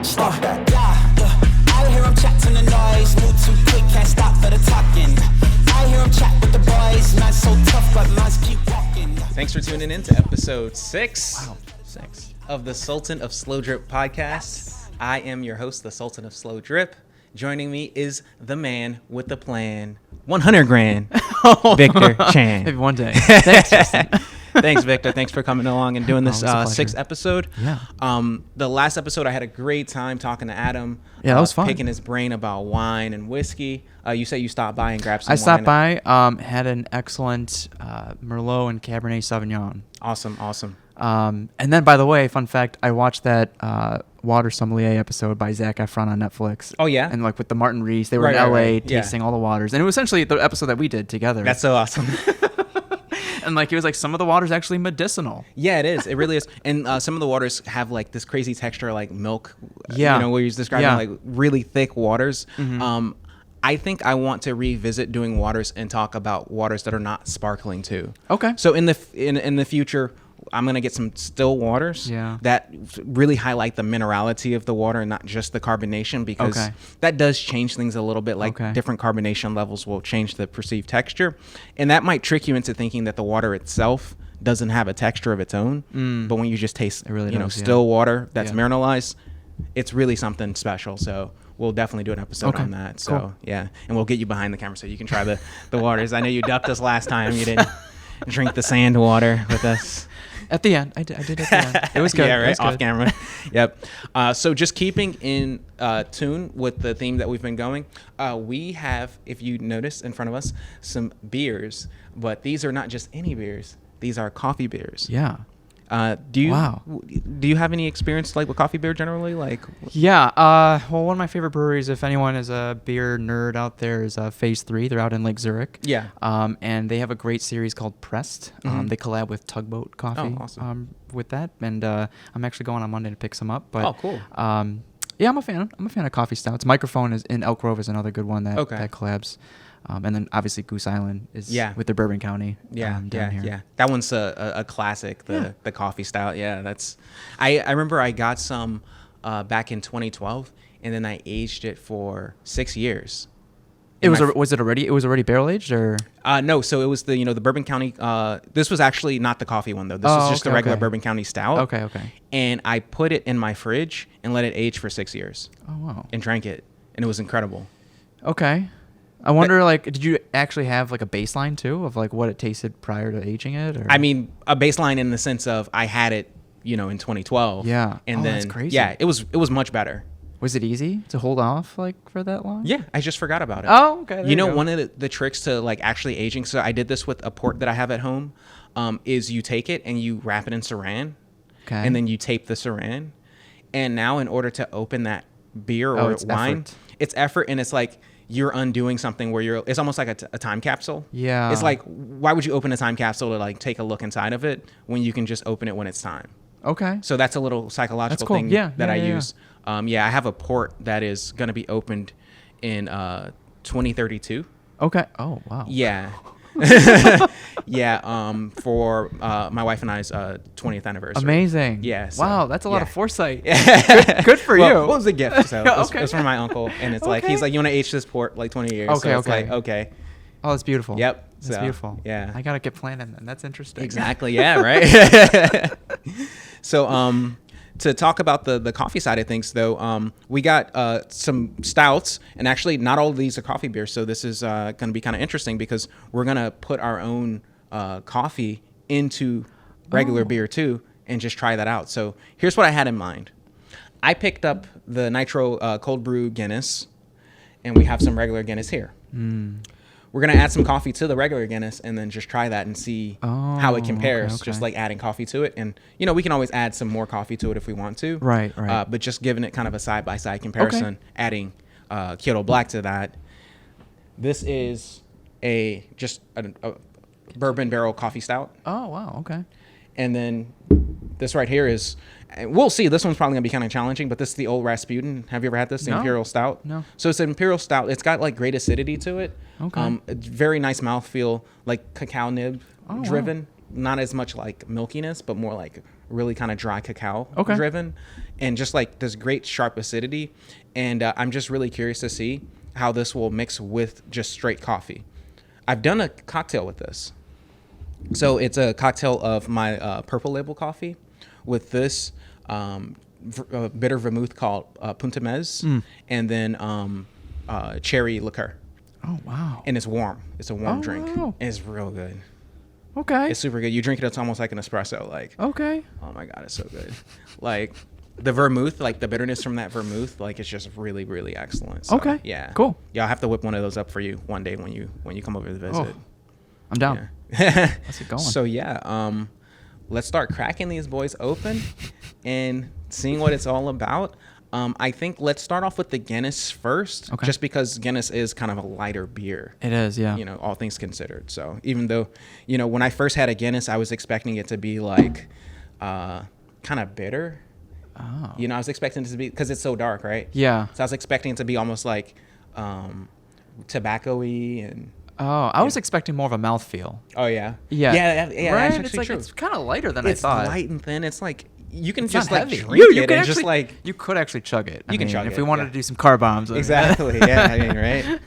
Stop that. I hear him chat to the noise. Move too quick, can't stop for the talking. I hear him chat with the boys. Man's so tough, but man's keep walking. Thanks for tuning in to episode 6. Wow, 6. Of the Sultan of Slow Drip podcast. Yes. I am your host, the Sultan of Slow Drip. Joining me is the man with the plan, 100 grand, Victor Chan. Maybe one day. Thanks, Justin. Thanks, Victor. Thanks for coming along and doing this 6th episode. Yeah. The last episode, I had a great time talking to Adam. Yeah, that was fun. Picking his brain about wine and whiskey. You said you stopped by and grabbed some I wine. stopped by, had an excellent Merlot and Cabernet Sauvignon. Awesome. And then, by the way, fun fact, I watched that Water Sommelier episode by Zac Efron on Netflix. Oh, yeah? And like with the Martin Rees, they were in LA tasting all the waters. And it was essentially the episode that we did together. That's so awesome. And like it was like some of the water's actually medicinal. Yeah, it is. It really is. And some of the waters have like this crazy texture like milk. Yeah. You know, where you're describing like really thick waters. Mm-hmm. I think I want to revisit doing waters and talk about waters that are not sparkling too. Okay. So in the future, I'm gonna get some still waters that really highlight the minerality of the water and not just the carbonation, because that does change things a little bit. Like different carbonation levels will change the perceived texture, and that might trick you into thinking that the water itself doesn't have a texture of its own. But when you just taste, still water that's mineralized, it's really something special. So we'll definitely do an episode on that. So and we'll get you behind the camera so you can try the waters. I know you ducked us last time. You didn't drink the sand water with us. At the end, I did at the end. It was good. Yeah, right, was good. off camera. Yep. So just keeping in tune with the theme that we've been going, we have, if you notice in front of us, some beers, but these are not just any beers. These are coffee beers. Yeah. Do you have any experience like with coffee beer generally? Like, yeah. Well, one of my favorite breweries, if anyone is a beer nerd out there, is Phase 3. They're out in Lake Zurich. Yeah. And they have a great series called Pressed. They collab with Tugboat Coffee. Oh, awesome. With that, and I'm actually going on Monday to pick some up. But, cool. Yeah, I'm a fan. I'm a fan of coffee stouts. Microphone is in Elk Grove is another good one that collabs. And then obviously Goose Island is with the Bourbon County. Down here. That one's a classic. The coffee stout. Yeah, that's. I remember I got some back in 2012, and then I aged it for 6 years. Was it already barrel aged or? No, so it was the Bourbon County. This was actually not the coffee one though. This was just the regular Bourbon County stout. Okay. And I put it in my fridge and let it age for 6 years. Oh wow. And drank it, and it was incredible. Okay. I wonder, did you actually have like a baseline too of like what it tasted prior to aging it? Or? I mean, a baseline in the sense of I had it, in 2012. Yeah. And then that's crazy. Yeah, it was much better. Was it easy to hold off like for that long? Yeah, I just forgot about it. Oh, okay. One of the tricks to like actually aging. So I did this with a port that I have at home. Is you take it and you wrap it in Saran, and then you tape the Saran. And now, in order to open that beer or wine, it's effort, and it's like you're undoing something where it's almost like a time capsule. Yeah. It's like, why would you open a time capsule to like take a look inside of it when you can just open it when it's time? Okay. So that's a little psychological thing that I use. I have a port that is going to be opened in 2032. Okay. Oh, wow. Yeah. For my wife and I's 20th anniversary. Amazing. Yeah. So, wow, that's a lot of foresight. Good for you. It was a gift. So it was from my uncle, and it's like he's like, you want to age this port like 20 years. Okay. So it's like, okay. Oh, that's beautiful. Yep. That's beautiful. Yeah. I gotta get planning then. That's interesting. Exactly. Yeah. Right. So to talk about the coffee side of things, though, we got some stouts, and actually not all of these are coffee beers. So this is going to be kind of interesting because we're going to put our own coffee into regular beer too and just try that out. So here's what I had in mind. I picked up the Nitro cold brew Guinness, and we have some regular Guinness here. We're going to add some coffee to the regular Guinness and then just try that and see how it compares, just like adding coffee to it. And, we can always add some more coffee to it if we want to. Right. But just giving it kind of a side-by-side comparison, adding Kyoto Black to that. This is a bourbon barrel coffee stout. Oh, wow. Okay. And then this right here is, we'll see. This one's probably going to be kind of challenging, but this is the Old Rasputin. Have you ever had this? The Imperial Stout? No. So it's an Imperial Stout. It's got like great acidity to it. Okay. Very nice mouthfeel, like cacao nib driven. Wow. Not as much like milkiness, but more like really kind of dry cacao driven, and just like this great sharp acidity. And I'm just really curious to see how this will mix with just straight coffee. I've done a cocktail with this. So it's a cocktail of my Purple Label coffee with this bitter vermouth called Punta Mez, and then cherry liqueur. Oh, wow. And it's warm. It's a warm drink. Wow. It's real good. Okay. It's super good. You drink it, it's almost like an espresso. Like, okay. Oh my God, it's so good. Like the vermouth, like the bitterness from that vermouth, like it's just really, really excellent. So, okay. Yeah. Cool. Yeah, I'll have to whip one of those up for you one day when you come over to visit. Oh, I'm down. Yeah. Let's get going. So yeah, let's start cracking these boys open and seeing what it's all about. I think let's start off with the Guinness first, just because Guinness is kind of a lighter beer. It is, yeah. All things considered. So even though, when I first had a Guinness, I was expecting it to be like kind of bitter. Oh. I was expecting it to be, because it's so dark, right? Yeah. So I was expecting it to be almost like tobacco-y and... Oh, I was expecting more of a mouthfeel. Oh, yeah. Yeah. Yeah, right? that's actually it's like true. It's kind of lighter than I thought. It's light and thin. It's like... You can it's just like heavy. drink You it can and just actually, like... You could actually chug it. You can chug it. If we wanted to do some car bombs. Exactly. Yeah, I mean, right?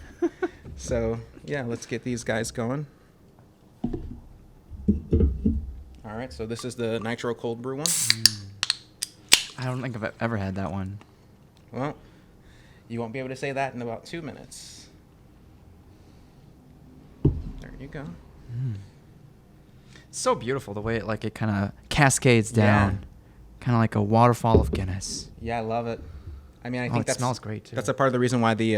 So, yeah, let's get these guys going. All right, so this is the Nitro cold brew one. I don't think I've ever had that one. Well, you won't be able to say that in about 2 minutes. There you go. So beautiful the way it kind of cascades down. Yeah. Kind of like a waterfall of Guinness. Yeah, I love it. I mean, I think it smells great too. That's a part of the reason why the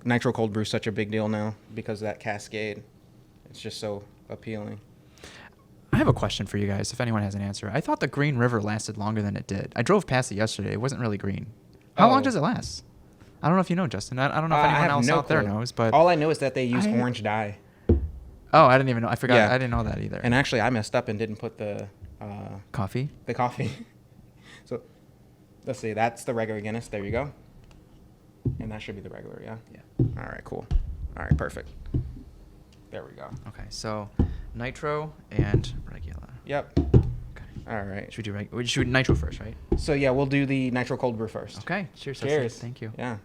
Nitro cold brew is such a big deal now, because of that cascade. It's just so appealing. I have a question for you guys, if anyone has an answer. I thought the Green River lasted longer than it did. I drove past it yesterday. It wasn't really green. How long does it last? I don't know if you know, Justin. I don't know if anyone else out there knows, but all I know is that they use orange dye. Oh, I didn't even know. I forgot. Yeah. I didn't know that either. And actually, I messed up and didn't put the coffee. The coffee. So let's see. That's the regular Guinness. There you go. And that should be the regular. Yeah. Yeah. All right. Cool. All right. Perfect. There we go. Okay. So Nitro and regular. Yep. Okay. All right. Should we do Nitro first, right? So yeah, we'll do the Nitro cold brew first. Okay. Cheers. Cheers. Thank you. Yeah.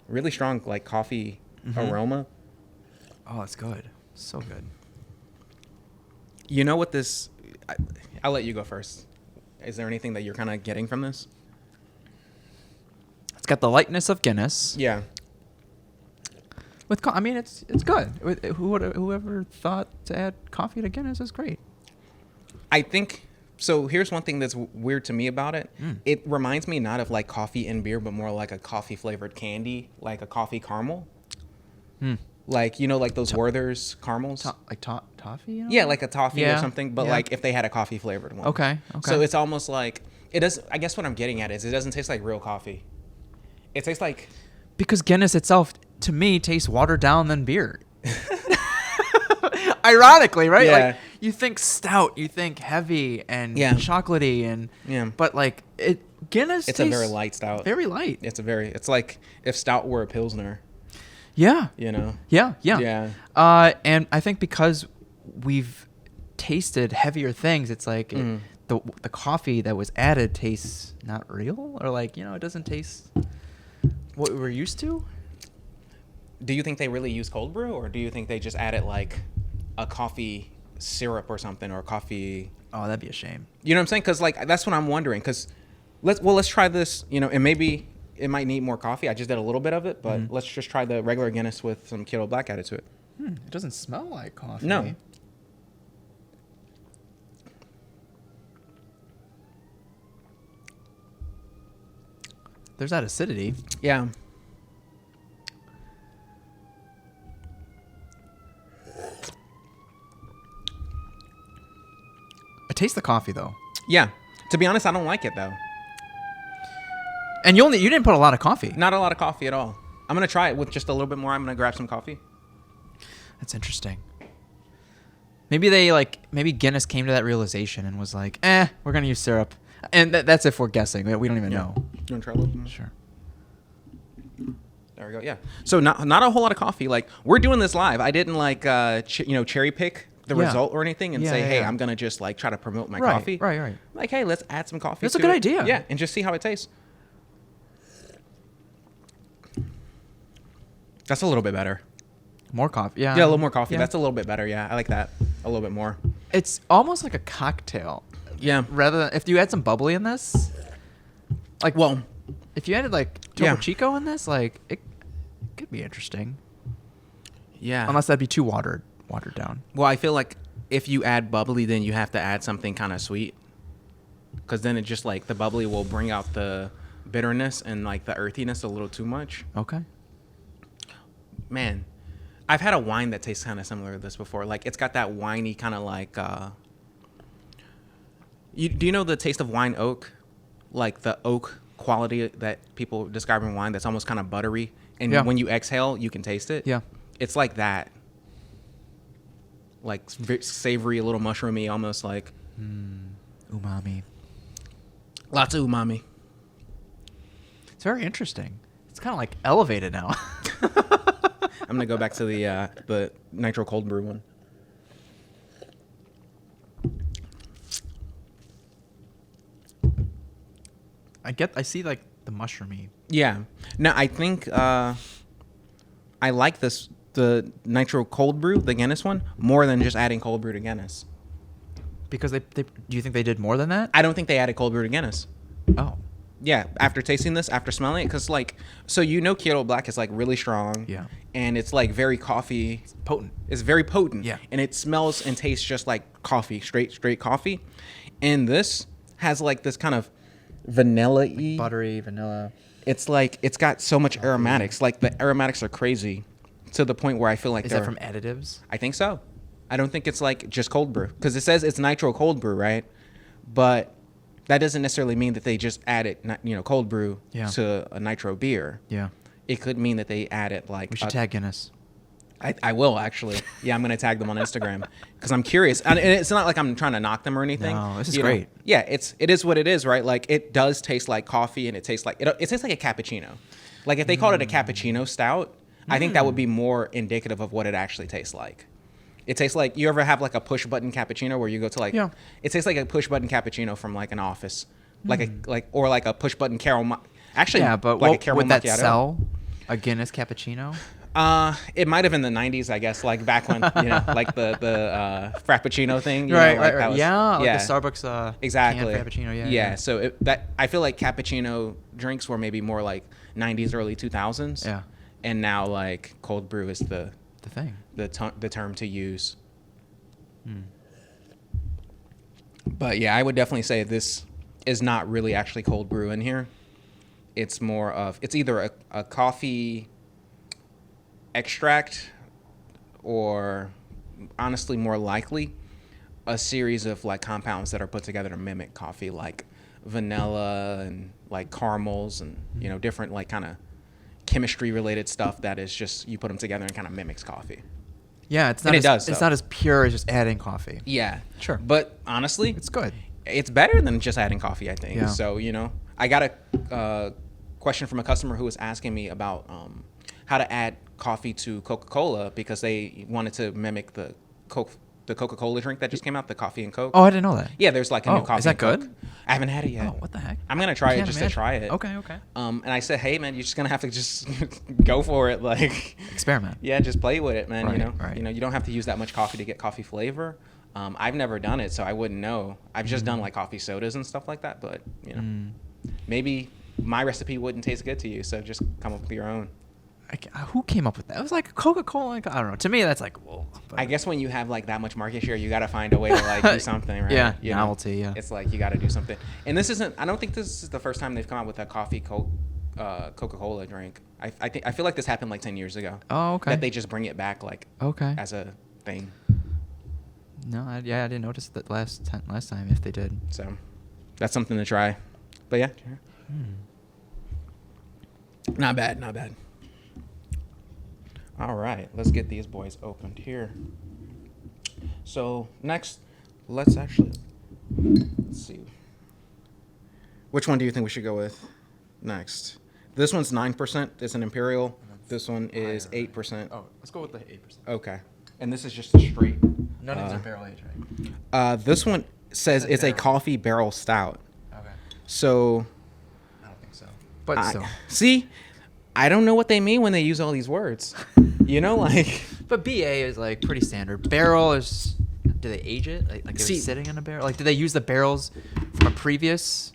Really strong, like coffee aroma. Oh, it's good. So good. You know what this... I'll let you go first. Is there anything that you're kind of getting from this? It's got the lightness of Guinness. Yeah. I mean, it's good. Whoever thought to add coffee to Guinness is great. I think... So here's one thing that's weird to me about it. It reminds me not of like coffee and beer, but more like a coffee flavored candy, like a coffee caramel. Like, like those Werther's caramels. Like toffee? Yeah, like a toffee or something, but like if they had a coffee flavored one. Okay. So it's almost like, it does. I guess what I'm getting at is it doesn't taste like real coffee. It tastes like... Because Guinness itself, to me, tastes watered down than beer. Ironically, right? Yeah. Like, you think stout, you think heavy and chocolatey, but like Guinness. It's a very light stout. Very light. It's like if stout were a pilsner. Yeah. Yeah. And I think because we've tasted heavier things, it's like the coffee that was added tastes not real, or like it doesn't taste what we're used to. Do you think they really use cold brew, or do you think they just added like a coffee syrup or something, or coffee? Oh, that'd be a shame. You know what I'm saying? Because like that's what I'm wondering. Because let's try this. And maybe it might need more coffee. I just did a little bit of it, but let's just try the regular Guinness with some Kyoto Black added to it. It doesn't smell like coffee. No. There's that acidity. Yeah. I taste the coffee though. Yeah. To be honest, I don't like it though. And you didn't put a lot of coffee. Not a lot of coffee at all. I'm gonna try it with just a little bit more. I'm gonna grab some coffee. That's interesting. Maybe maybe Guinness came to that realization and was like, we're gonna use syrup. And that's if we're guessing. We don't even know. You wanna try a little bit more? Sure. There we go. Yeah. So not a whole lot of coffee. Like, we're doing this live. I didn't cherry pick the Yeah. result or anything and Yeah, say, yeah, hey, yeah. I'm gonna just like try to promote my Right, coffee. right. Like, hey, let's add some coffee. That's a to good it. idea. Yeah, and just see how it tastes. That's a little bit better. More coffee. Yeah. Yeah, a little more coffee. Yeah. That's a little bit better. Yeah, I like that a little bit more. It's almost like a cocktail. Yeah. Rather than if you add some bubbly in this, like Well, if you added like Yeah. Topo Chico in this, like it could be interesting. yeah. Unless that'd be too watered down. Well, I feel like if you add bubbly, then you have to add something kind of sweet, because then it just like the bubbly will bring out the bitterness and like the earthiness a little too much. Okay. Man, I've had a wine that tastes kind of similar to this before. Like it's got that winey kind of like. Do you know the taste of wine oak? Like the oak quality that people describe in wine that's almost kind of buttery. And Yeah. when you exhale, you can taste it. Yeah. It's like that. Like savory, a little mushroomy, almost like Umami. lots of umami. It's very interesting. It's kind of like elevated now. I'm going to go back to the Nitro cold brew one. I see like the mushroomy. Yeah. No, I think I like the Nitro cold brew, the Guinness one, more than just adding cold brew to Guinness. Because they do you think they did more than that? I don't think they added cold brew to Guinness. Oh. Yeah, after tasting this, after smelling it, because like, so Kyoto Black is like really strong. Yeah. And it's like very coffee. Potent. It's very potent. Yeah. And it smells and tastes just like coffee, straight coffee. And this has like this kind of vanilla-y. Buttery, vanilla. It's like, it's got so much aromatics. Like the aromatics are crazy to the point where I feel like Is that from additives? I think so. I don't think it's like just cold brew, because it says it's Nitro cold brew, right? But that doesn't necessarily mean that they just added, cold brew Yeah. to a Nitro beer. Yeah. It could mean that they added like. We should tag Guinness. I will actually. Yeah, I'm gonna tag them on Instagram because I'm curious, and it's not like I'm trying to knock them or anything. No, this is You know? great. Yeah, it is what it is, right? Like it does taste like coffee, and it tastes like it tastes like a cappuccino. Like if they called it a cappuccino stout, I think that would be more indicative of what it actually tastes like. It tastes like, you ever have like a push button cappuccino where you go to like, Yeah. It tastes like a push button cappuccino from like an office, or like a push button caramel. Actually, Yeah, but like a what caramel would that macchiato. sell? A Guinness cappuccino? It might have in the 90s, I guess, like back when, like the Frappuccino thing. You Right, know, like right. that was, Yeah, like the Starbucks exactly. canned Frappuccino. Yeah. Yeah. So I feel like cappuccino drinks were maybe more like 90s, early 2000s. Yeah. And now like cold brew is The thing. the term to use. But yeah, I would definitely say this is not really actually cold brew in here. It's more of, it's either a coffee extract, or honestly more likely a series of like compounds that are put together to mimic coffee, like vanilla and like caramels and different like kind of chemistry related stuff that is just, you put them together and kind of mimics coffee. Yeah, it's not. And it does, It's though. not as pure as just adding coffee. Yeah, Sure. But honestly, It's good. it's better than just adding coffee, I think. Yeah. So I got a question from a customer who was asking me about how to add coffee to Coca-Cola, because they wanted to mimic the Coca-Cola drink that just came out, the coffee and Coke. Oh, I didn't know that. Yeah, there's like a new coffee. Is that and Coke. good? I haven't had it yet. Oh, what the heck? I'm gonna try it Can't just imagine. to try it. Okay. And I said, hey man, you're just gonna have to just go for it, like Experiment. yeah, just play with it, man. Right. You don't have to use that much coffee to get coffee flavor. I've never done it, so I wouldn't know. I've just done like coffee sodas and stuff like that, but maybe my recipe wouldn't taste good to you, so just come up with your own. Who came up with that? It was like Coca-Cola. Like, I don't know. To me, that's like, whoa. But I guess when you have like that much market share, you got to find a way to like do something, right? Yeah, You know? novelty, yeah. It's like you got to do something. And I don't think this is the first time they've come out with a coffee Coca-Cola drink. I feel like this happened like 10 years ago. Oh, okay. That they just bring it back like Okay. as a thing. No, I didn't notice that last time if they did. So that's something to try. But yeah. Not bad. All right, let's get these boys opened here. So next, let's see. Which one do you think we should go with next? This one's 9%. It's an Imperial. This one is 8%. Oh, let's go with the 8%. Okay. And this is just a straight None of these are barrel aged, right? This one says it's a barrel. coffee barrel stout. Okay. So, I don't think so. But still. see, I don't know what they mean when they use all these words. You know, like. But BA is like pretty standard. Barrel is. Do they age it? Like it See- was sitting in a barrel? Like, do they use the barrels from a previous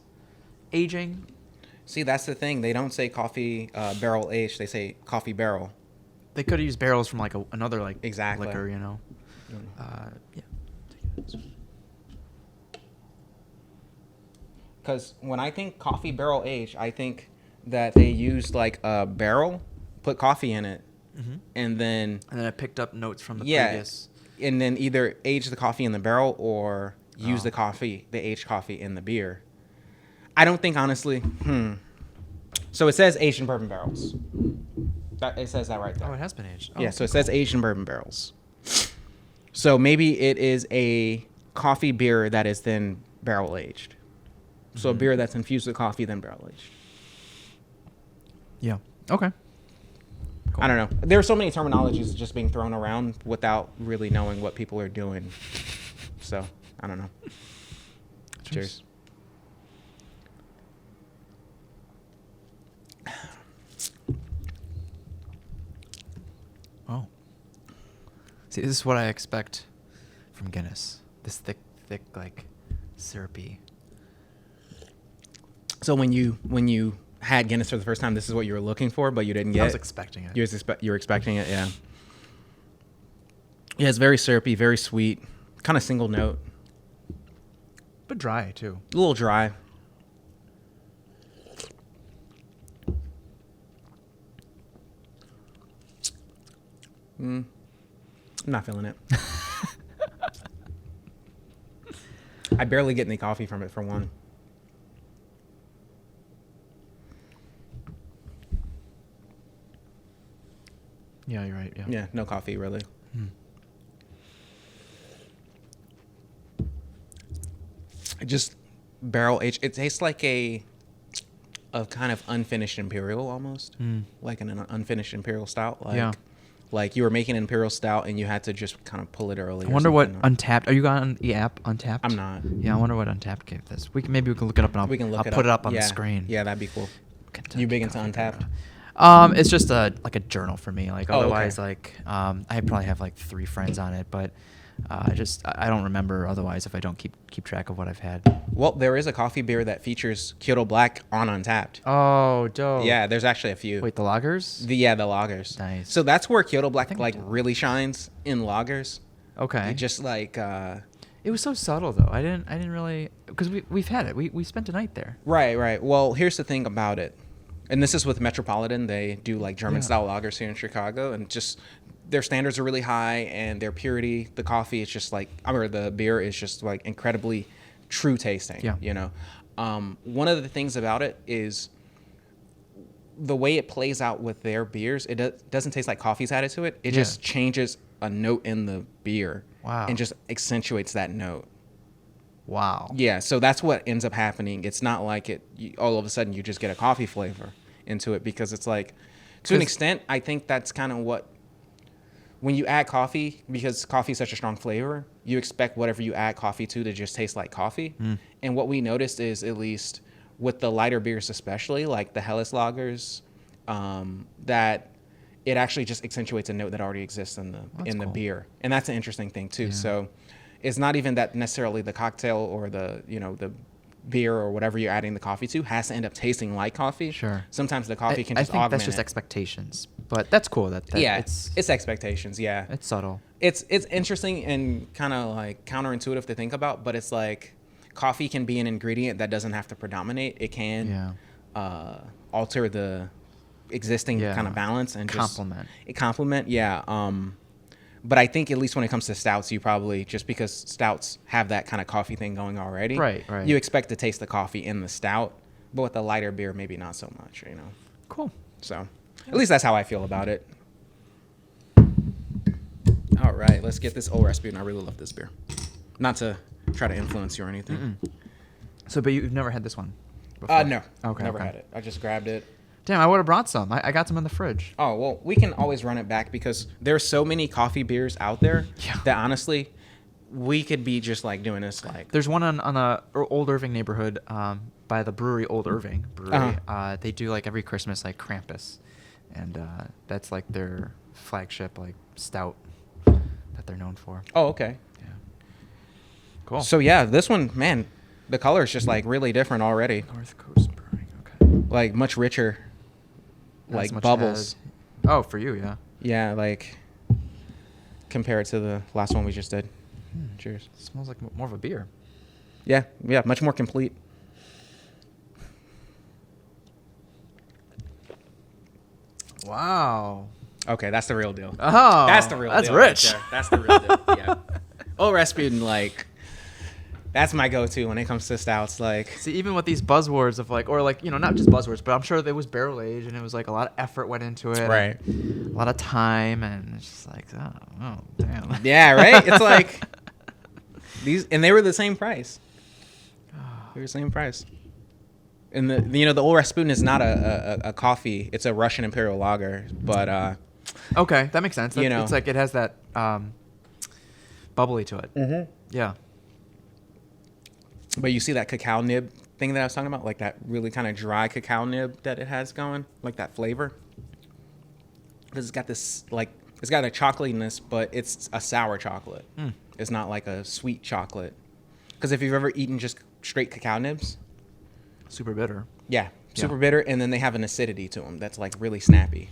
aging? See, that's the thing. They don't say coffee barrel aged. They say coffee barrel. They could have used barrels from like another like Exactly. liquor, you know. Yeah. Because when I think coffee barrel aged, I think that they used like a barrel, put coffee in it, and then And then I picked up notes from the yeah, previous. and then either age the coffee in the barrel or use Oh. the aged coffee in the beer. I don't think honestly. So it says aged in bourbon barrels. It says that right there. Oh, it has been aged. Oh, Yeah, so okay, it says aged in bourbon barrels. So maybe it is a coffee beer that is then barrel aged. So a beer that's infused with coffee, then barrel aged. Yeah. Okay. Cool. I don't know. There are so many terminologies just being thrown around without really knowing what people are doing. So I don't know. Cheers. Oh. See, this is what I expect from Guinness. This thick, like syrupy. So when you had Guinness for the first time, this is what you were looking for, but you didn't get. I was expecting it. You were expecting it, yeah. Yeah, it's very syrupy, very sweet, kind of single note, But dry too. a little dry. I'm not feeling it. I barely get any coffee from it, for one. Yeah, you're right. Yeah. Yeah, no coffee, really. It just barrel aged. It tastes like a kind of unfinished imperial almost, like an unfinished imperial stout. Like, Yeah. like you were making an imperial stout and you had to just kind of pull it early. I wonder what Untapped. Are you on the app Untapped? I'm not. Yeah, I wonder what Untapped gave this. Maybe we can look it up and We can look I'll it put it up on yeah. the screen. Yeah, that'd be cool. Kentucky You big into Coffee Untapped? Bureau. It's just like a journal for me. Like Oh, okay. otherwise, like I probably have like 3 friends on it, but I don't remember otherwise if I don't keep track of what I've had. Well, there is a coffee beer that features Kyoto Black on Untapped. Oh, dope. Yeah, there's actually a few. Wait, the lagers? The lagers. Nice. So that's where Kyoto Black think I like do. really shines in lagers. Okay. It just like It was so subtle though. I didn't really because we've had it. We spent a night there. right. Well, here's the thing about it. And this is with Metropolitan. They do like German style lagers here in Chicago, and just their standards are really high, and their purity. The coffee is just like, the beer is just like incredibly true tasting. Yeah. You know, one of the things about it is the way it plays out with their beers. It doesn't taste like coffee's added to it. It Yeah. just changes a note in the beer. Wow. And just accentuates that note. Wow. Yeah, so that's what ends up happening. It's not like all of a sudden you just get a coffee flavor into it, because it's like, to an 'Cause- extent, I think that's kind of what, when you add coffee, because coffee is such a strong flavor, you expect whatever you add coffee to just taste like coffee. And what we noticed is, at least with the lighter beers especially, like the Helles lagers, that it actually just accentuates a note that already exists in the cool. beer. And that's an interesting thing too. So it's not even that necessarily the cocktail or the beer or whatever you're adding the coffee to has to end up tasting like coffee. Sure. Sometimes the coffee can I just think augment that's just it. expectations, but that's cool. That Yeah, it's it's expectations. Yeah, it's subtle. it's interesting and kind of like counterintuitive to think about, but it's like coffee can be an ingredient that doesn't have to predominate. It can alter the existing kind of balance and complement. Complement. Yeah. But I think at least when it comes to stouts, you probably, just because stouts have that kind of coffee thing going already, Right. you expect to taste the coffee in the stout, but with the lighter beer, maybe not so much, Cool. So at least that's how I feel about it. All right, let's get this old Rasputin. I really love this beer. Not to try to influence you or anything. So, but you've never had this one before? No. Okay. Never okay. had it. I just grabbed it. Damn, I would have brought some. I got some in the fridge. Oh, well, we can always run it back, because there's so many coffee beers out there Yeah. that honestly, we could be just like doing this like. There's one on the Old Irving neighborhood by the brewery, Old Irving Brewery. They do like every Christmas like Krampus, and that's like their flagship like stout that they're known for. Oh, okay. Yeah. Cool. So yeah, this one, man, the color is just like really different already. North Coast Brewing. Okay. Like much richer. Not as Like much bubbles. head. Oh, for you, yeah. Yeah, like compared to the last one we just did. Cheers. It smells like more of a beer. Yeah, much more complete. Wow. Okay, that's the real deal. Oh, That's the real that's deal. rich. Right there. That's the real deal. Yeah. Oh, Rasputin, like, that's my go-to when it comes to stouts. Like, See, even with these buzzwords of like, or like, you know, not just buzzwords, but I'm sure there was barrel aged and it was like a lot of effort went into it. right. A lot of time, and it's just like, oh damn. Yeah, right? It's like, and they were the same price. They were the same price. And the old Rasputin is not a coffee. It's a Russian Imperial Lager, but Okay, that makes sense. You know. It's like it has that bubbly to it. Mhm. Yeah. But you see that cacao nib thing that I was talking about, like that really kind of dry cacao nib that it has going, like that flavor. Because it's got this like it's got a chocolatiness, but it's a sour chocolate. Mm. It's not like a sweet chocolate. Because if you've ever eaten just straight cacao nibs, Super bitter. yeah, super Yeah. bitter, and then they have an acidity to them that's like really snappy.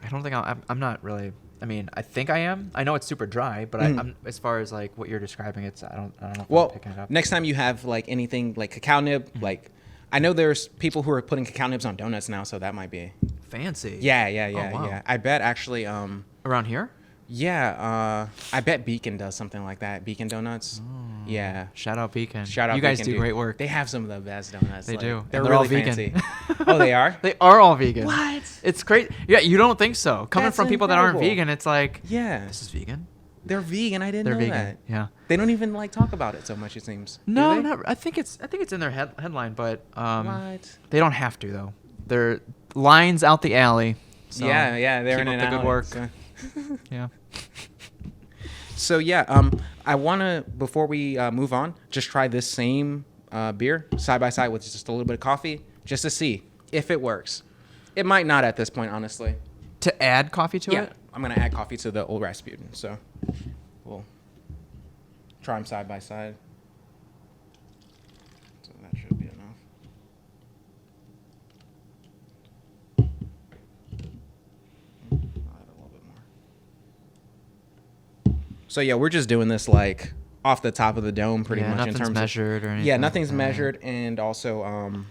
I don't think I'm not really. I mean, I think I am. I know it's super dry, but Mhm. I'm as far as like what you're describing, I don't know if I'm Well, picking it up. next time you have like anything like cacao nib, like I know there's people who are putting cacao nibs on donuts now, so that might be. Fancy. Yeah, wow. yeah. I bet actually, Around here? yeah, I bet Beacon does something like that. Beacon Donuts. Yeah. Shout out Beacon. Shout out You guys Beacon, do dude. great work. They have some of the best donuts. They like, do. They're And really all vegan. fancy. Oh, they are? They are all vegan. What? It's great. Yeah, you don't think so. Coming That's from people that aren't incredible. vegan, it's like, Yeah. this is vegan. They're vegan. I didn't They're know vegan. that. Yeah. They don't even like talk about it so much, it seems. Do No, they? not. I think it's in their headline, but What? they don't have to though. They're lines out the alley. So yeah, they're keep in up an the good alley, work. so. Yeah. So yeah, I wanna before we move on, just try this same beer side by side with just a little bit of coffee, just to see if it works. It might not at this point, honestly. To add coffee to Yeah, it. I'm gonna add coffee to the old Rasputin, so we'll try them side by side. So that should be enough. I'll add a little bit more. So yeah, we're just doing this like off the top of the dome, pretty Yeah, much in nothing's terms measured or of anything yeah, like nothing's that. measured, and also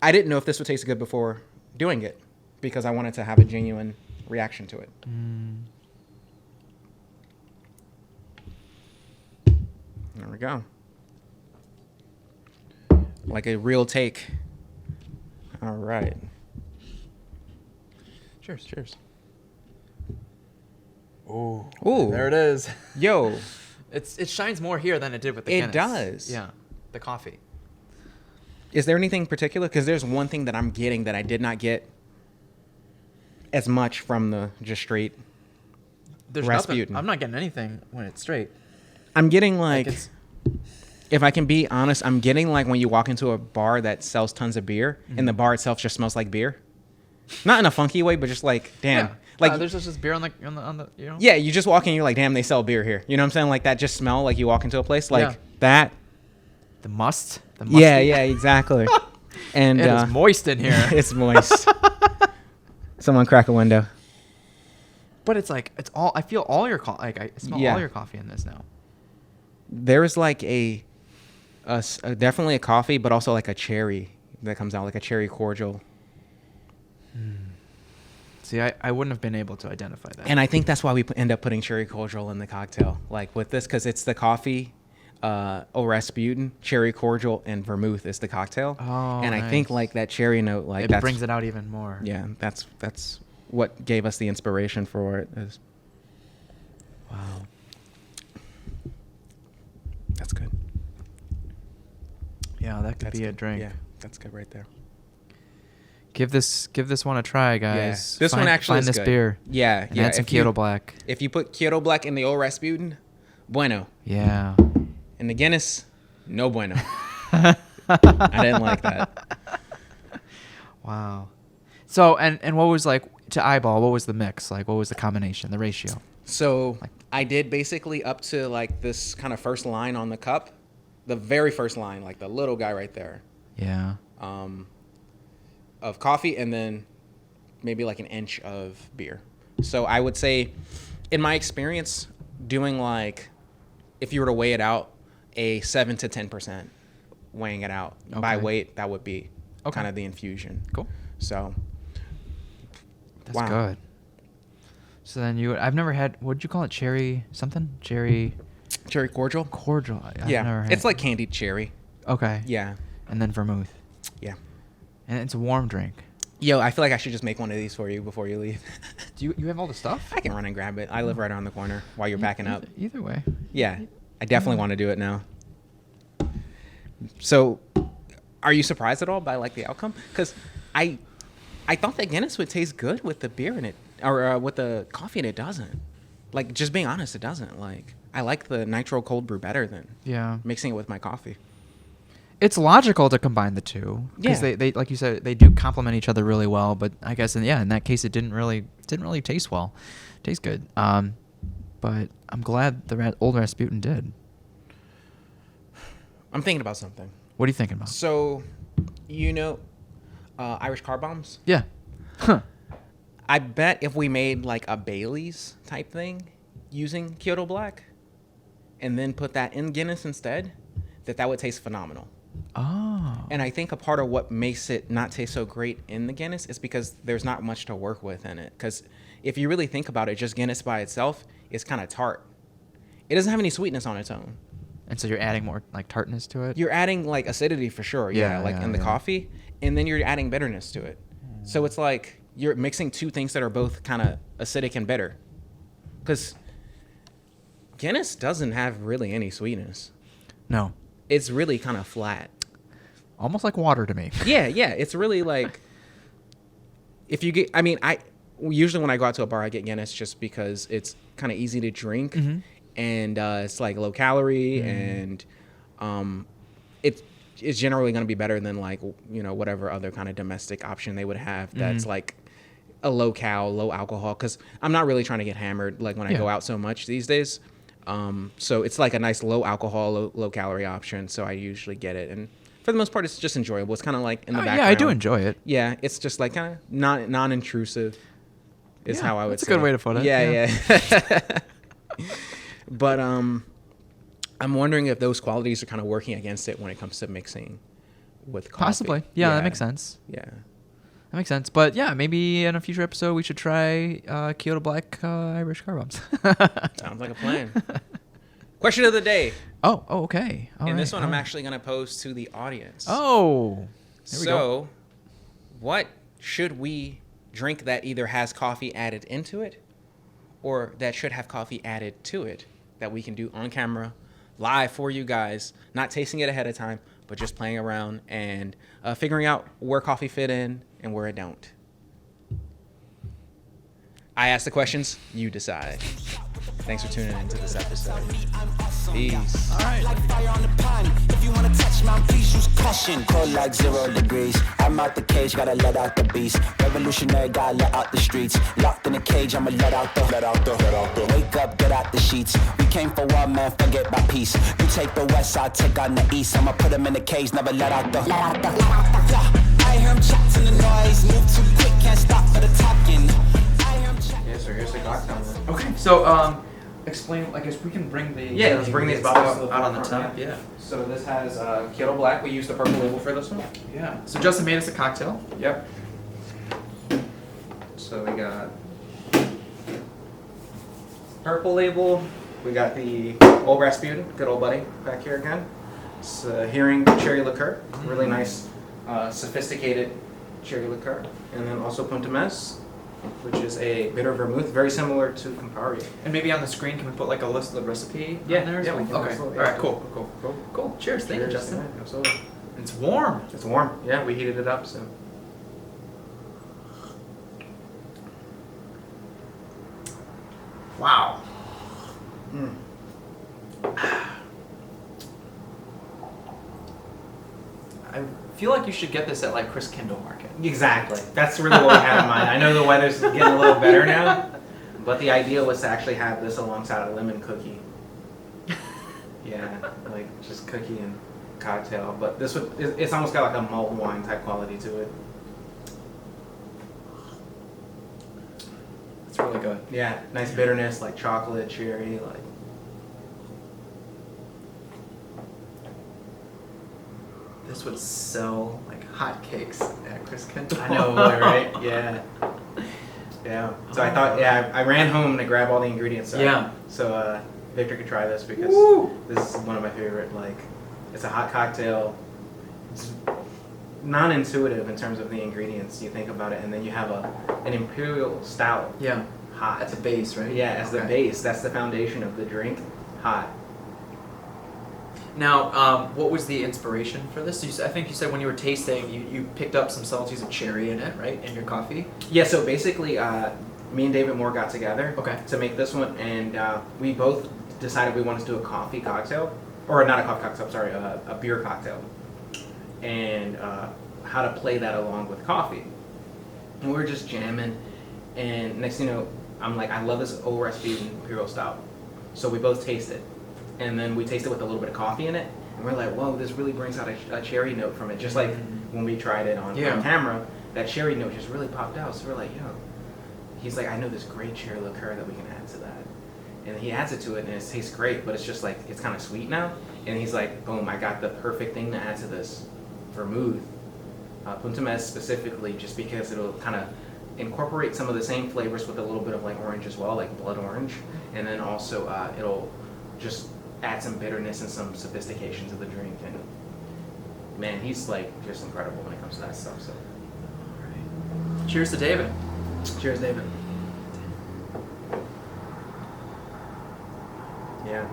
I didn't know if this would taste good before doing it because I wanted to have a genuine reaction to it. There we go. Like a real take. All right. Cheers. Cheers. Ooh. Ooh. There it is. Yo. It shines more here than it did with the It Guinness. does. Yeah. The coffee. Is there anything particular? Because there's one thing that I'm getting that I did not get as much from the just straight. There's Rasputin. nothing. I'm not getting anything when it's straight. I'm getting like it's if I can be honest, I'm getting like when you walk into a bar that sells tons of beer and the bar itself just smells like beer. Not in a funky way, but just like, damn. yeah. Like there's just this beer on the you know. yeah, you just walk in, you're like, damn, they sell beer here. You know what I'm saying? Like that just smell like you walk into a place like Yeah. that. The must. Yeah, exactly. And It is moist in here. it's moist. Someone crack a window. But it's like it's all. I feel all your coffee. Like I smell Yeah. all your coffee in this now. There is like a definitely a coffee, but also like a cherry that comes out, like a cherry cordial. See, I wouldn't have been able to identify that. And I think that's why we end up putting cherry cordial in the cocktail, like with this, because it's the coffee, Rasputin, cherry cordial, and vermouth is the cocktail. Oh, and I think nice. like that cherry note, like it that's, brings it out even more. Yeah, that's what gave us the inspiration for it. Is Wow. that's good. Yeah, that could That's be a good. drink. Yeah, that's good right there. Give this one a try, guys. This one actually find is this good. beer. Yeah, And yeah. add some if you- Kyoto Black. If you put Kyoto Black in the old Rasputin, bueno. Yeah. And the Guinness, no bueno. I didn't like that. Wow. So and what was like to eyeball? What was the mix? Like what was the combination? The ratio? So I did basically up to like this kind of first line on the cup, the very first line, like the little guy right there, Yeah. of coffee, and then maybe like an inch of beer. So I would say, in my experience, doing like, if you were to weigh it out, a 7 to 10% weighing it out by weight, that would be kind of the infusion. Cool. So That's good. So then I've never had, what'd you call it? Cherry something? Cherry cordial. cordial. I've Yeah, never had. it's like candied cherry. Okay. Yeah. And then vermouth. Yeah. And it's a warm drink. Yo, I feel like I should just make one of these for you before you leave. Do you have all the stuff? I can run and grab it. I live right around the corner while you're backing up. Either way. Yeah, I definitely want to do it now. So, are you surprised at all by like the outcome? Because I thought that Guinness would taste good with the beer in it, or with the coffee, and it doesn't. Like, just being honest, it doesn't. Like, I like the Nitro cold brew better than mixing it with my coffee. It's logical to combine the two because they like you said, they do complement each other really well. But I guess in that case, it didn't really taste well. Taste good. But I'm glad the old Rasputin did. I'm thinking about something. What are you thinking about? So, Irish car bombs? Yeah. Huh. I bet if we made like a Bailey's type thing using Kyoto Black and then put that in Guinness instead, that would taste phenomenal. Oh. And I think a part of what makes it not taste so great in the Guinness is because there's not much to work with in it. Because if you really think about it, just Guinness by itself is kind of tart. It doesn't have any sweetness on its own. And so you're adding more like tartness to it? You're adding like acidity for sure. In the coffee. And then you're adding bitterness to it. So it's like you're mixing two things that are both kind of acidic and bitter. Because Guinness doesn't have really any sweetness. No. It's really kind of flat. Almost like water to me. Yeah. It's really like, if you get, usually when I go out to a bar, I get Guinness just because it's kind of easy to drink. Mm-hmm. And it's like low calorie, and it's generally going to be better than like, whatever other kind of domestic option they would have that's like a low alcohol. Because I'm not really trying to get hammered like when I go out so much these days. So it's like a nice low alcohol, low calorie option. So I usually get it. And for the most part, it's just enjoyable. It's kind of like in the background. Yeah, I do enjoy it. Yeah, it's just like kind of non-intrusive is how I would say. That's a good way to put it. Yeah. But I'm wondering if those qualities are kind of working against it when it comes to mixing with coffee. Possibly. Yeah, that makes sense. Yeah. That makes sense. But yeah, maybe in a future episode we should try Kyoto Black Irish car bombs. Sounds like a plan. Question of the day. Oh, okay. And this one I'm actually going to pose to the audience. Oh. There we go. What should we drink that either has coffee added into it or that should have coffee added to it that we can do on camera, live for you guys, not tasting it ahead of time, but just playing around and figuring out where coffee fit in and where it don't. I ask the questions, you decide. Thanks for tuning into this episode. Peace. All right. Like fire on the pond. If you wanna touch my please use caution. Cold like 0 degrees. I'm out the cage, gotta let out the beast. Revolutionary, gotta let out the streets. Locked in a cage, I'ma let out the. Wake up, get out the sheets. We came for one man, forget my peace. You take the west, I'll take on the east. I'ma put him in the cage, never let out the. I hear him chatting the noise. Move too quick, can't stop for the talking. I hear him chatting. Yeah, so here's the cocktail. Okay. So explain. I guess we can bring the. Yeah, let's bring these bottles out on the top. Yeah. So this has Kyoto Black. We used the purple label for this one. Yeah. So Justin made us a cocktail. Yep. So we got purple label. We got the old Rasputin, good old buddy, back here again. It's Hearing cherry liqueur, really nice, sophisticated cherry liqueur. And then also Punta Mes, which is a bitter vermouth, very similar to Campari. And maybe on the screen, can we put like a list of the recipe Yeah, on there? yeah, we can, Okay. absolutely. All right. Cool. Cheers. Thank you, Cheers, Justin. yeah, absolutely. It's warm. It's warm. Yeah, we heated it up, so. Wow. I feel like you should get this at like Chris Kindle Market. Exactly. That's really what we had in mind. I know the weather's getting a little better now, but the idea was to actually have this alongside a lemon cookie. Yeah, like just cookie and cocktail. But this would, it's almost got like a mulled wine type quality to it. It's really good. Yeah, nice bitterness, like chocolate, cherry, like. This would sell like hotcakes at Chris Kindle. I know, right? Yeah. Yeah. So I thought, I ran home to grab all the ingredients. So Victor could try this because this is one of my favorite. Like, it's a hot cocktail. It's non-intuitive in terms of the ingredients. You think about it, and then you have an Imperial Stout. Yeah. Hot. At the base, right? Yeah, as the base. That's the foundation of the drink. Hot. Now, what was the inspiration for this? I think you said when you were tasting, you picked up some salties of cherry in it, right, in your coffee? Yeah, so basically, me and David Moore got together to make this one, and we both decided we wanted to do a coffee cocktail, or not a coffee cocktail, sorry, a beer cocktail, and how to play that along with coffee. And we were just jamming, and next thing you know, I'm like, I love this old recipe Imperial Stout. So we both taste it. And then we taste it with a little bit of coffee in it, and we're like, whoa, this really brings out a cherry note from it. Just like when we tried it on camera, that cherry note just really popped out. So we're like, yo. He's like, I know this great cherry liqueur that we can add to that. And he adds it to it, and it tastes great, but it's just like, it's kind of sweet now. And he's like, boom, I got the perfect thing to add to this. Vermouth. Punta Mes specifically, just because it'll kind of incorporate some of the same flavors with a little bit of like orange as well, like blood orange. And then also it'll just add some bitterness and some sophistication to the drink, and man, he's like just incredible when it comes to that stuff. So, all right. Cheers to David. Cheers, David. Yeah.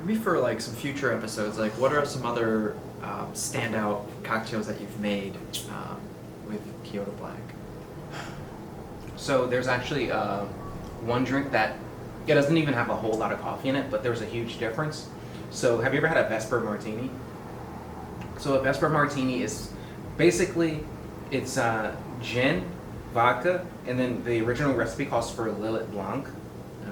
Maybe for like some future episodes, like what are some other standout cocktails that you've made with Kyoto Black? So there's actually one drink that it doesn't even have a whole lot of coffee in it, but there's a huge difference. So have you ever had a Vesper Martini? So a Vesper Martini is basically, it's gin, vodka, and then the original recipe calls for Lillet Blanc.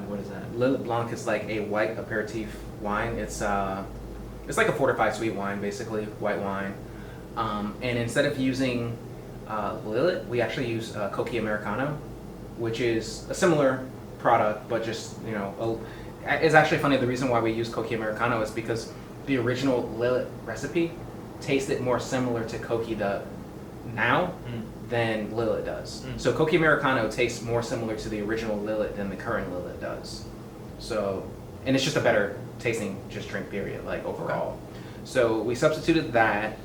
What is that? Lillet Blanc is like a white aperitif wine. It's like a fortified sweet wine, basically, white wine. And instead of using Lillet, we actually use Coca-Cola Americano, which is a similar product, but just, you know, it's actually funny. The reason why we use Coca-Cola Americano is because the original Lillet recipe tasted more similar to Coca now than Lillet does. So Coca-Cola Americano tastes more similar to the original Lillet than the current Lillet does. So, and it's just a better tasting just drink, period, like overall. So we substituted that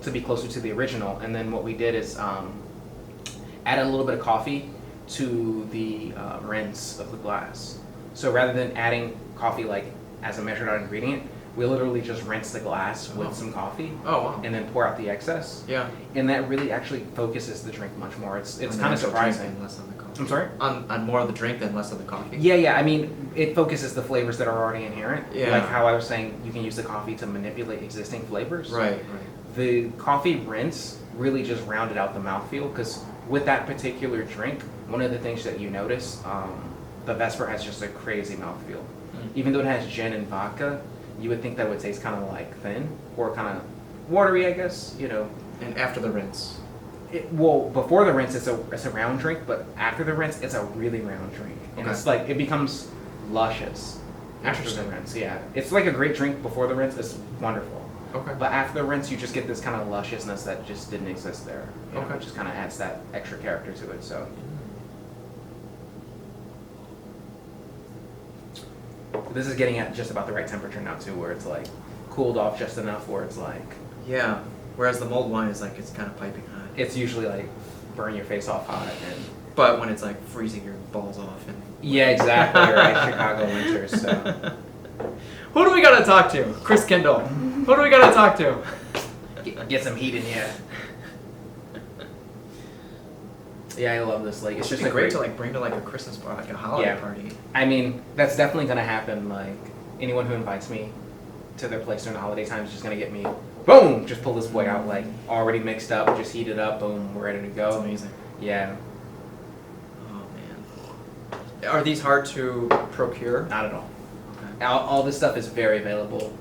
to be closer to the original, and then what we did is add a little bit of coffee to the rinse of the glass. So rather than adding coffee like as a measured out ingredient, we literally just rinse the glass with some coffee. And then pour out the excess. And that really actually focuses the drink much more. It's kind of surprising. Less on the coffee. I'm sorry? On more of the drink than less of the coffee? Yeah. I mean, it focuses the flavors that are already inherent. Yeah. Like how I was saying, you can use the coffee to manipulate existing flavors. Right. The coffee rinse really just rounded out the mouthfeel, because with that particular drink, one of the things that you notice, the Vesper has just a crazy mouthfeel. Even though it has gin and vodka, you would think that would taste kind of like thin or kind of watery, I guess, you know. And after the rinse? Well, before the rinse, it's a round drink, but after the rinse, it's a really round drink. And it's like, it becomes luscious after the rinse, yeah. It's like a great drink before the rinse, it's wonderful. But after the rinse, you just get this kind of lusciousness that just didn't exist there. You know, it just kind of adds that extra character to it, so. This is getting at just about the right temperature now too, where it's like cooled off just enough where it's like. Yeah. Whereas the mulled wine is like, it's kind of piping hot. It's usually like burn your face off hot, and. But when it's like freezing your balls off and. Yeah, exactly. Right, Chicago winters. So. Who do we gotta talk to? Chris Kindle. Who do we gotta talk to? Get some heat in you. Yeah, I love this. Like, it's just great to like bring to like a Christmas party, like a holiday party. I mean, that's definitely gonna happen. Like, anyone who invites me to their place during the holiday time is just gonna get me, boom, just pull this boy out like already mixed up, just heat it up, boom, we're ready to go. That's amazing. Yeah. Oh man. Are these hard to procure? Not at all. Okay. All this stuff is very available.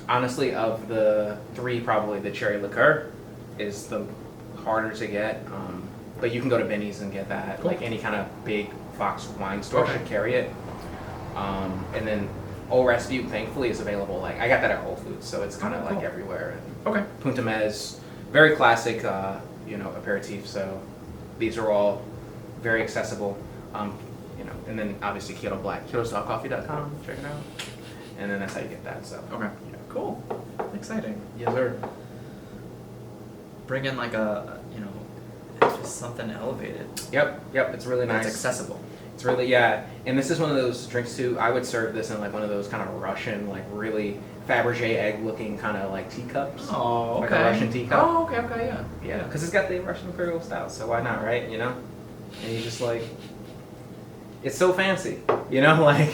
Honestly, of the three, probably the cherry liqueur is the harder to get. But you can go to Benny's and get that. Cool. Like any kind of big Fox wine store Okay. should carry it. And then Old Rasputin, thankfully, is available. Like I got that at Whole Foods, so it's kind of cool. like everywhere. Okay. Punta Mez, very classic, aperitif. So these are all very accessible. And then obviously Kyoto Black, KyotoStoutCoffee.com. Check it out. And then that's how you get that. So Okay. yeah. Cool. Exciting. Yes, sir. Bring in like just something elevated. Yep. It's really nice. That's accessible. It's really, yeah. And this is one of those drinks too. I would serve this in like one of those kind of Russian, like really Fabergé egg looking kind of like teacups. Oh, okay. Like a Russian teacup. Oh, okay, yeah. Yeah, because it's got the Russian Imperial Stout, so why not, right? You know? And you just like, it's so fancy, you know? Like,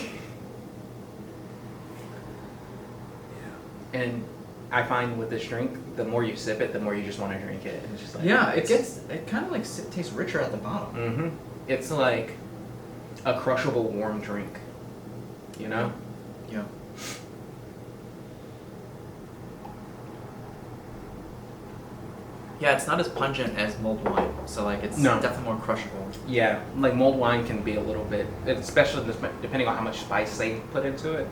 and I find with this drink, the more you sip it, the more you just want to drink it. And it's just like, Yeah, it kind of like tastes richer at the bottom. Mm-hmm. It's like a crushable warm drink, you know? Yeah. Yeah, it's not as pungent as mulled wine, so like it's No. definitely more crushable. Yeah, like mulled wine can be a little bit, especially depending on how much spice they put into it,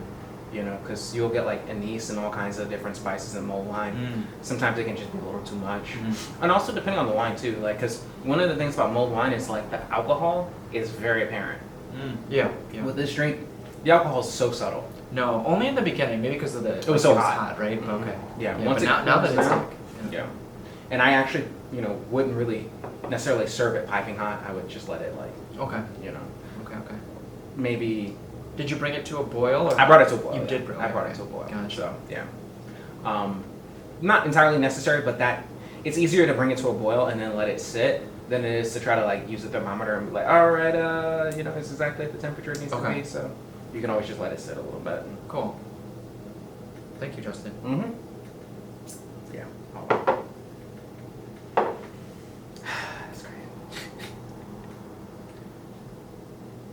you know, because you'll get like anise and all kinds of different spices in mulled wine. Sometimes it can just be a little too much. And also depending on the wine too, like, because one of the things about mulled wine is like the alcohol is very apparent. Yeah. With this drink, the alcohol is so subtle. No, only in the beginning, maybe because of the It was so hot. right? Mhm. Okay. Yeah, Yeah, once but it now that cools it's down, like yeah. And I actually, wouldn't really necessarily serve it piping hot. I would just let it like, Okay. Okay. maybe. Did you bring it to a boil? Or I brought it to a boil. You yeah. did bring it. I brought it to a boil. Gotcha. So yeah. Not entirely necessary, but it's easier to bring it to a boil and then let it sit than it is to try to like use the thermometer and be like, all right, it's exactly at the temperature it needs to Okay. be. So you can always just let it sit a little bit. Cool. Thank you, Justin. Mm-hmm. Yeah. Oh. That's great.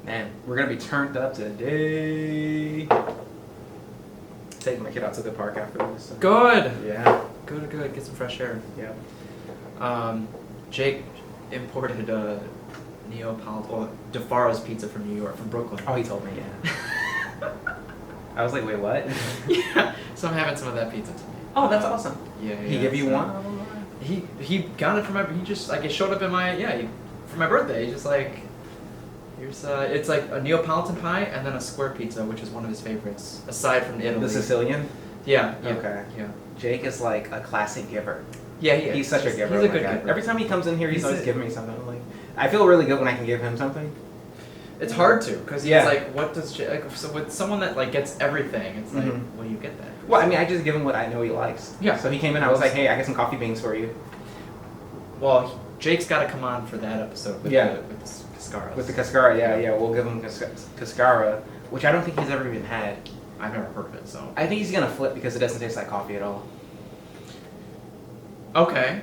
Man, we're gonna be turned up today. Taking my kid out to the park after this. So. Good. Yeah. Good. Get some fresh air. Yeah. Jake imported DeFaro's pizza from New York, from Brooklyn. Oh, he told me. Yeah. I was like, wait, what? Yeah. So I'm having some of that pizza tonight. Oh, that's awesome. Yeah. He give you so one? He got it for my. He just like it showed up in my for my birthday. He's just like, here's it's like a Neapolitan pie and then a square pizza, which is one of his favorites aside from Italy. The Sicilian? Yeah. Okay. Yeah. Jake is like a classic giver. Yeah, he is. He's such a giver. He's a oh my good God. giver. Every time he comes in here, he's always a- giving me something. I'm like, I feel really good when I can give him something. It's hard to because Yeah. he's like, what does like, so with someone that like gets everything, it's like, Mhm. what do you get that? Well, I mean, I just give him what I know he likes. Yeah. So he came in, I was like, hey, I got some coffee beans for you. Well, Jake's got to come on for that episode with Yeah. with the Cascaras. With the Cascara, yeah. We'll give him Cascara, which I don't think he's ever even had. I've never heard of it, so. I think he's gonna flip because it doesn't taste like coffee at all. Okay.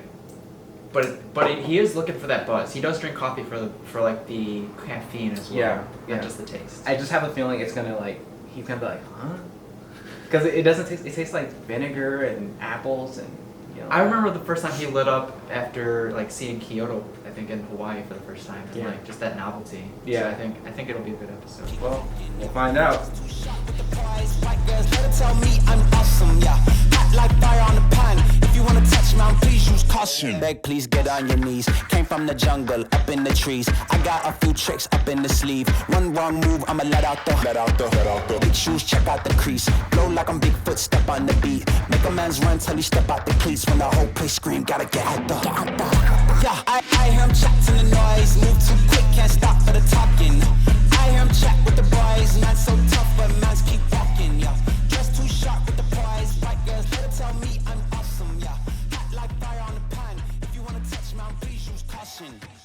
But he is looking for that buzz. He does drink coffee for like the caffeine as well. Yeah, Not yeah. just the taste. I just have a feeling it's gonna like, he's gonna be like, huh? Because it doesn't taste, it tastes like vinegar and apples and, I remember the first time he lit up after like seeing Kyoto, I think in Hawaii for the first time, and Yeah. like just that novelty. Yeah. So I think it'll be a good episode. Well, we'll find out. White girls, let her tell me I'm awesome, yeah. Hot like fire on the pan. If you wanna touch me, please use caution. Beg, please get on your knees. Came from the jungle, up in the trees. I got a few tricks up in the sleeve. One wrong move, I'ma let out the big shoes, check out the crease. Blow like I'm Bigfoot, step on the beat. Make a man's run till he step out the cleats. When the whole place scream, gotta get out the. Yeah, I hear him chat to the noise. Move too quick, can't stop for the talking. I hear him chat with the boys. Man so tough, but man's keep walking, yeah. Dressed too sharp with the prize. White girls, let her tell me I'm awesome, yeah. Hot like fire on the pan. If you wanna touch me, please use caution.